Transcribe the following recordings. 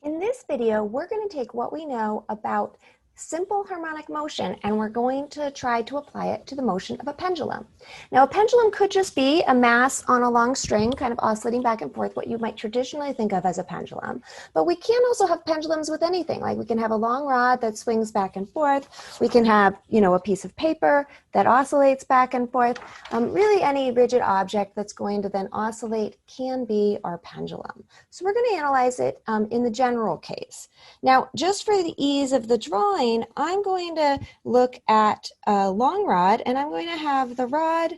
In this video, we're going to take what we know about simple harmonic motion and we're going to try to apply it to the motion of a pendulum. Now, a pendulum could just be a mass on a long string kind of oscillating back and forth, what you might traditionally think of as a pendulum. But we can also have pendulums with anything. Like we can have a long rod that swings back and forth. We can have, a piece of paper that oscillates back and forth. Really any rigid object that's going to then oscillate can be our pendulum. So we're going to analyze it in the general case. Now, just for the ease of the drawing, I'm going to look at a long rod and I'm going to have the rod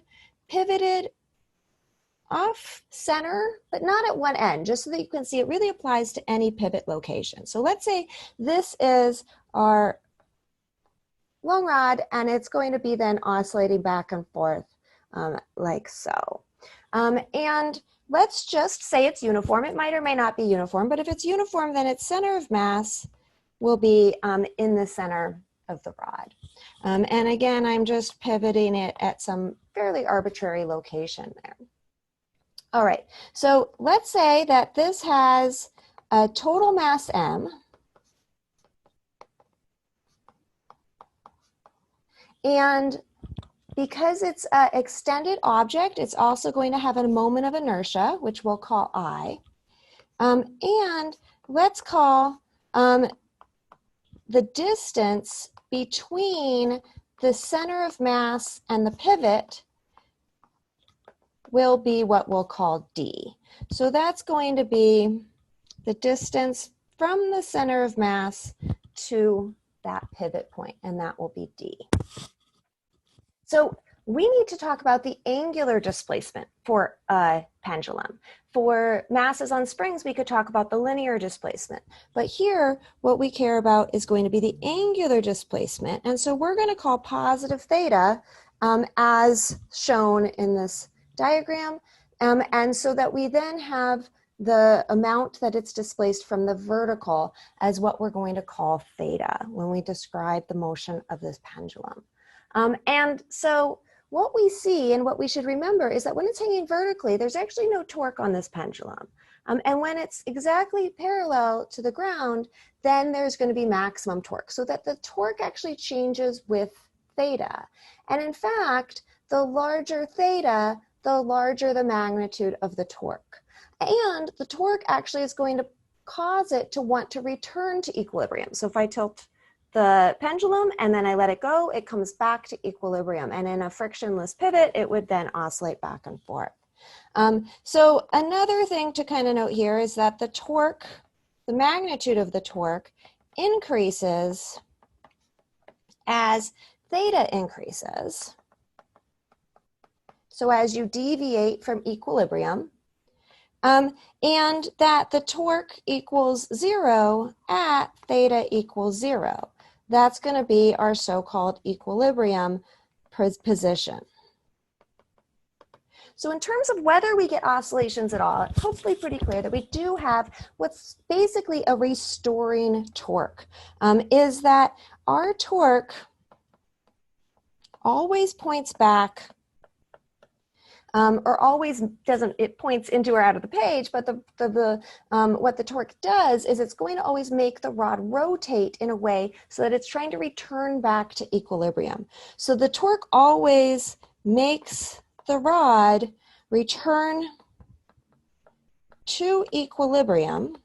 pivoted off center, but not at one end, just so that you can see it really applies to any pivot location. So let's say this is our long rod and it's going to be then oscillating back and forth like so. And let's just say it's uniform. It might or may not be uniform, but if it's uniform, then its center of mass will be in the center of the rod. And again, I'm just pivoting it at some fairly arbitrary location there. All right, so let's say that this has a total mass m, and because it's an extended object, it's also going to have a moment of inertia, which we'll call I. And let's call the distance between the center of mass and the pivot will be what we'll call d. So that's going to be the distance from the center of mass to that pivot point, and that will be d. So we need to talk about the angular displacement for a pendulum. For masses on springs, we could talk about the linear displacement. But here, what we care about is going to be the angular displacement. And so we're going to call positive theta as shown in this diagram. And so that we then have the amount that it's displaced from the vertical as what we're going to call theta when we describe the motion of this pendulum. And so what we see and what we should remember is that when it's hanging vertically, there's actually no torque on this pendulum. And when it's exactly parallel to the ground, then there's going to be maximum torque, so that the torque actually changes with theta. And in fact, the larger theta, the larger the magnitude of the torque. And the torque actually is going to cause it to want to return to equilibrium. So if I tilt the pendulum and then I let it go, it comes back to equilibrium. And in a frictionless pivot, it would then oscillate back and forth. So another thing to kind of note here is that the torque, the magnitude of the torque increases as theta increases. So as you deviate from equilibrium, and that the torque equals 0 at theta equals 0. That's going to be our so-called equilibrium position. So in terms of whether we get oscillations at all, it's hopefully pretty clear that we do have what's basically a restoring torque, is that our torque always points back, or always doesn't, it points into or out of the page, but what the torque does is it's going to always make the rod rotate in a way so that it's trying to return back to equilibrium. So the torque always makes the rod return to equilibrium,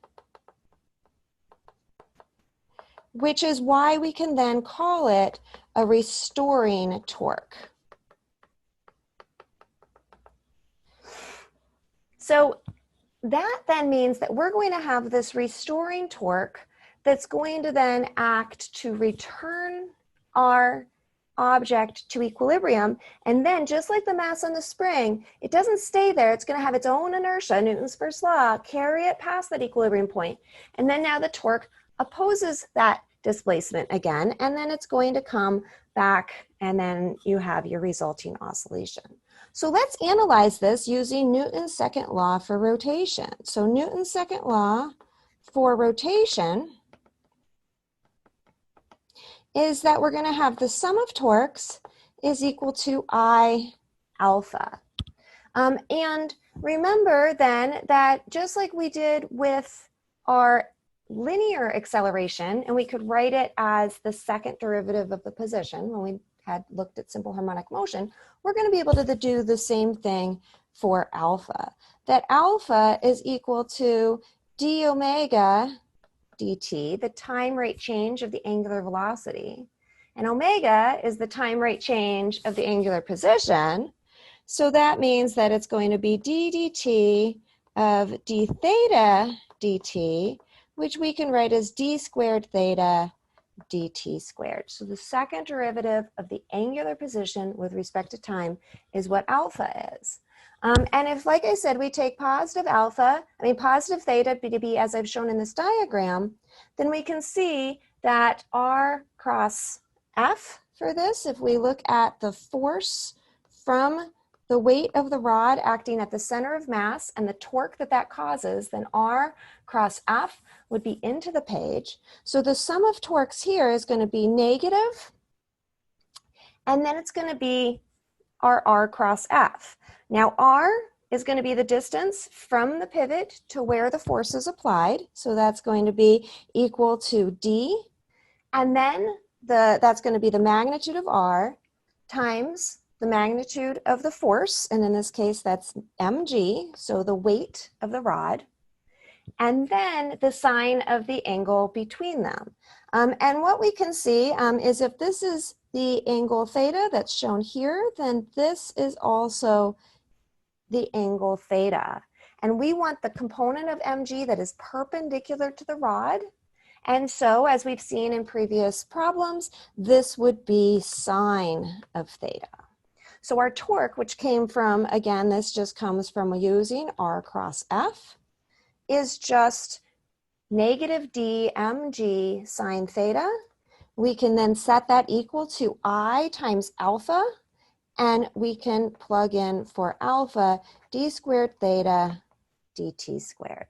which is why we can then call it a restoring torque. So that then means that we're going to have this restoring torque that's going to then act to return our object to equilibrium. And then just like the mass on the spring, it doesn't stay there. It's going to have its own inertia, Newton's first law, carry it past that equilibrium point. And then now the torque opposes that displacement again, and then it's going to come back and then you have your resulting oscillation. So let's analyze this using Newton's second law for rotation. So Newton's second law for rotation is that we're going to have the sum of torques is equal to I alpha. And remember then that just like we did with our linear acceleration, and we could write it as the second derivative of the position when we had looked at simple harmonic motion, we're going to be able to do the same thing for alpha. That alpha is equal to d omega dt, the time rate change of the angular velocity, and omega is the time rate change of the angular position. So that means that it's going to be d dt of d theta dt, which we can write as d squared theta dt squared. So the second derivative of the angular position with respect to time is what alpha is. And if, like I said, we take positive theta to be as I've shown in this diagram, then we can see that R cross F for this, if we look at the force from the weight of the rod acting at the center of mass and the torque that that causes, then R cross F would be into the page. So the sum of torques here is going to be negative, and then it's going to be R cross F. Now R is going to be the distance from the pivot to where the force is applied. So that's going to be equal to D, and then that's going to be the magnitude of R times the magnitude of the force, and in this case that's mg, so the weight of the rod, and then the sine of the angle between them. And what we can see is if this is the angle theta that's shown here, then this is also the angle theta. And we want the component of mg that is perpendicular to the rod. And so, as we've seen in previous problems, this would be sine of theta. So our torque, which came from, again, this just comes from using R cross F, is just negative d mg sine theta. We can then set that equal to I times alpha, and we can plug in for alpha d squared theta dt squared.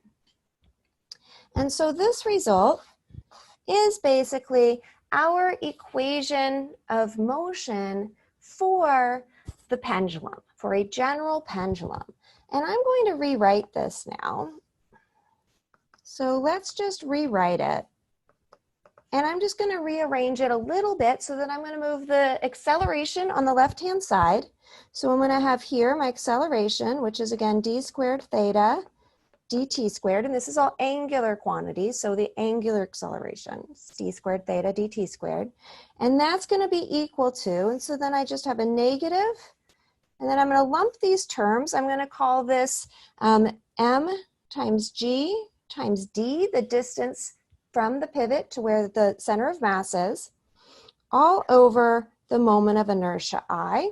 And so this result is basically our equation of motion for the pendulum, for a general pendulum. And I'm going to rewrite this now. So let's just rewrite it. And I'm just going to rearrange it a little bit so that I'm going to move the acceleration on the left-hand side. So I'm going to have here my acceleration, which is again d squared theta dt squared, and this is all angular quantities, so the angular acceleration is d squared theta dt squared, and that's going to be equal to, and so then I just have a negative, and then I'm going to lump these terms. I'm going to call this m times g times d, the distance from the pivot to where the center of mass is, all over the moment of inertia I,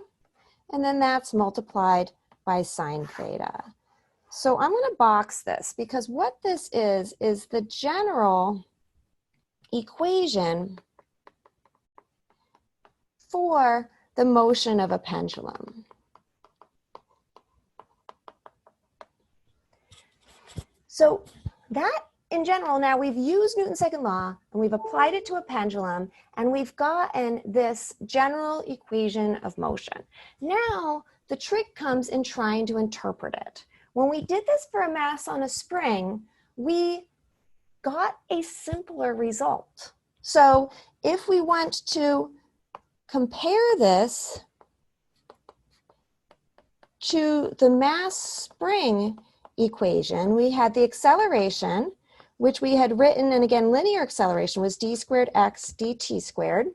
and then that's multiplied by sine theta. So I'm going to box this because what this is the general equation for the motion of a pendulum. So that in general, now we've used Newton's second law and we've applied it to a pendulum and we've gotten this general equation of motion. Now the trick comes in trying to interpret it. When we did this for a mass on a spring, we got a simpler result. So if we want to compare this to the mass spring equation, we had the acceleration, which we had written, and again, linear acceleration was d squared x dt squared,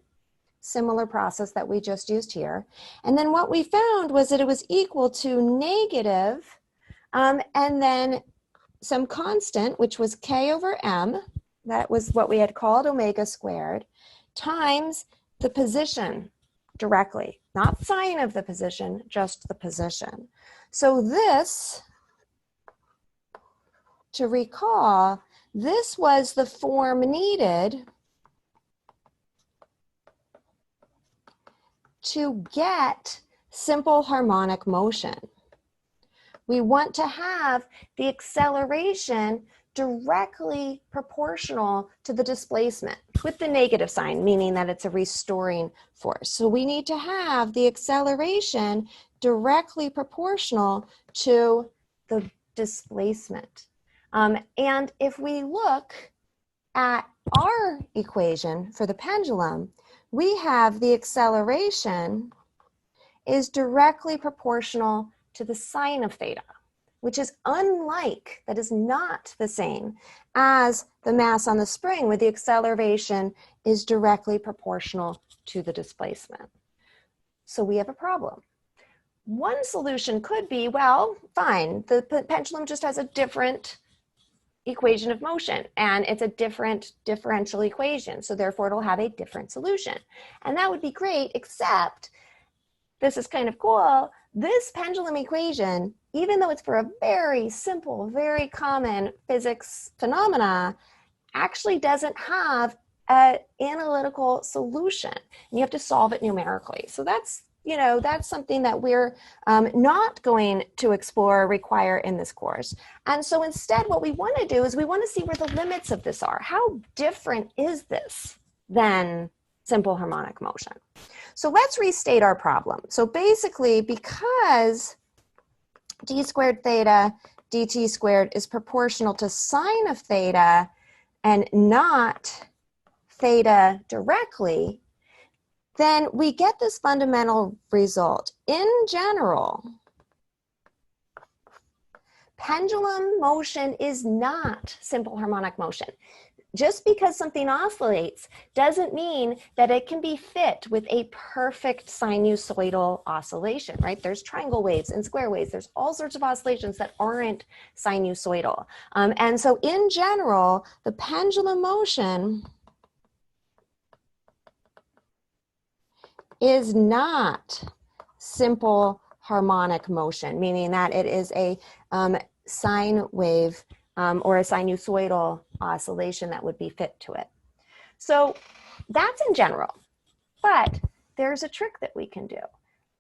similar process that we just used here. And then what we found was that it was equal to negative, and then some constant, which was k over m, that was what we had called omega squared, times the position directly, not sine of the position, just the position. So this, to recall, this was the form needed to get simple harmonic motion. We want to have the acceleration directly proportional to the displacement with the negative sign, meaning that it's a restoring force. So we need to have the acceleration directly proportional to the displacement. And if we look at our equation for the pendulum, we have the acceleration is directly proportional to the sine of theta, which is unlike, that is not the same as the mass on the spring, where the acceleration is directly proportional to the displacement. So we have a problem. One solution could be, well, fine, the pendulum just has a different equation of motion, and it's a different differential equation, so therefore it'll have a different solution. And that would be great, except this is kind of cool. This pendulum equation, even though it's for a very simple, very common physics phenomena, actually doesn't have an analytical solution. And you have to solve it numerically. So that's, that's something that we're not going to explore or require in this course. And so instead, what we want to do is we want to see where the limits of this are. How different is this than simple harmonic motion? So let's restate our problem. So basically, because d squared theta dt squared is proportional to sine of theta and not theta directly, then we get this fundamental result. In general, pendulum motion is not simple harmonic motion. Just because something oscillates doesn't mean that it can be fit with a perfect sinusoidal oscillation, right? There's triangle waves and square waves. There's all sorts of oscillations that aren't sinusoidal. And so in general, the pendulum motion is not simple harmonic motion, meaning that it is a sine wave or a sinusoidal oscillation that would be fit to it. So that's in general, but there's a trick that we can do,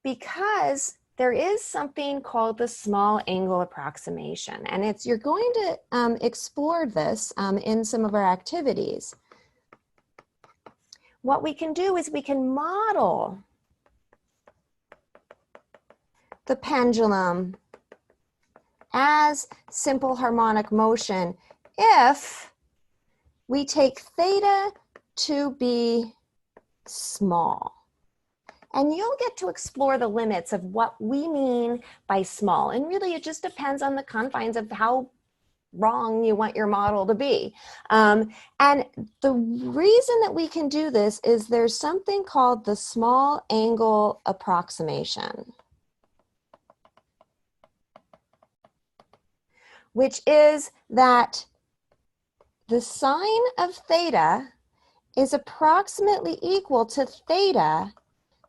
because there is something called the small angle approximation, and you're going to explore this in some of our activities. What we can do is we can model the pendulum as simple harmonic motion if we take theta to be small. And you'll get to explore the limits of what we mean by small. And really, it just depends on the confines of how wrong you want your model to be. And the reason that we can do this is there's something called the small angle approximation, which is that the sine of theta is approximately equal to theta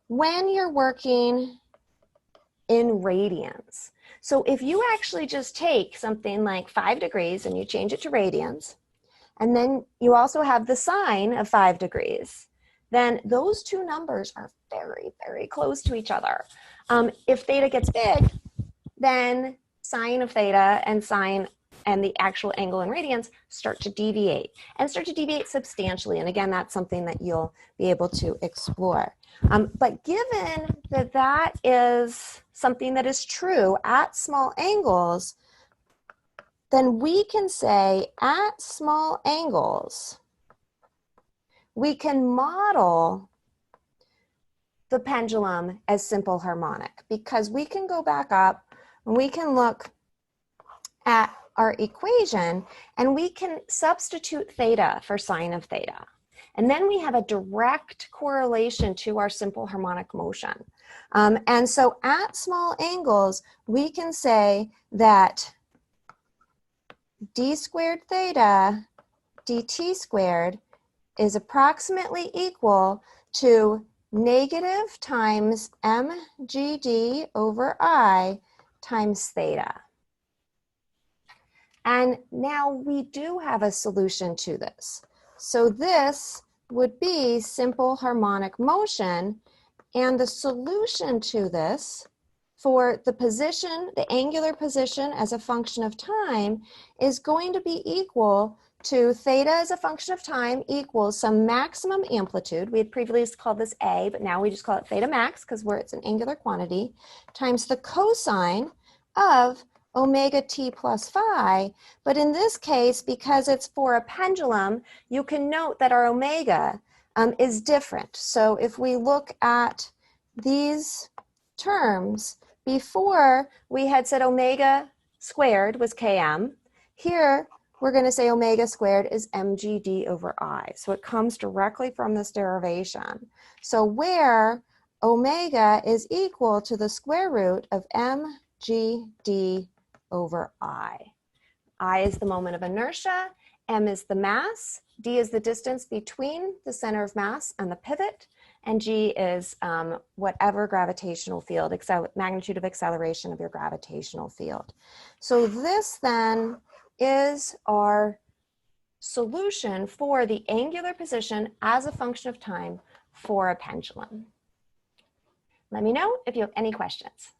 when you're working in radians. So if you actually just take something like 5 degrees and you change it to radians, and then you also have the sine of 5 degrees, then those two numbers are very, very close to each other. If theta gets big, then sine of theta and sine and the actual angle in radians start to deviate substantially. And again, that's something that you'll be able to explore. But given that that is something that is true at small angles, then we can say at small angles, we can model the pendulum as simple harmonic, because we can go back up and we can look at our equation and we can substitute theta for sine of theta. And then we have a direct correlation to our simple harmonic motion. And so at small angles, we can say that d squared theta dt squared is approximately equal to negative times mgd over I times theta. And now we do have a solution to this. So this would be simple harmonic motion, and the solution to this for the position, the angular position as a function of time, is going to be equal to theta as a function of time equals some maximum amplitude. We had previously called this A, but now we just call it theta max because it's an angular quantity, times the cosine of omega t plus phi, but in this case, because it's for a pendulum, you can note that our omega is different. So if we look at these terms, before we had said omega squared was km. Here, we're going to say omega squared is mgd over I. So it comes directly from this derivation. So where omega is equal to the square root of mgd over I. I is the moment of inertia, m is the mass, d is the distance between the center of mass and the pivot, and g is whatever gravitational field, magnitude of acceleration of your gravitational field. So this then is our solution for the angular position as a function of time for a pendulum. Let me know if you have any questions.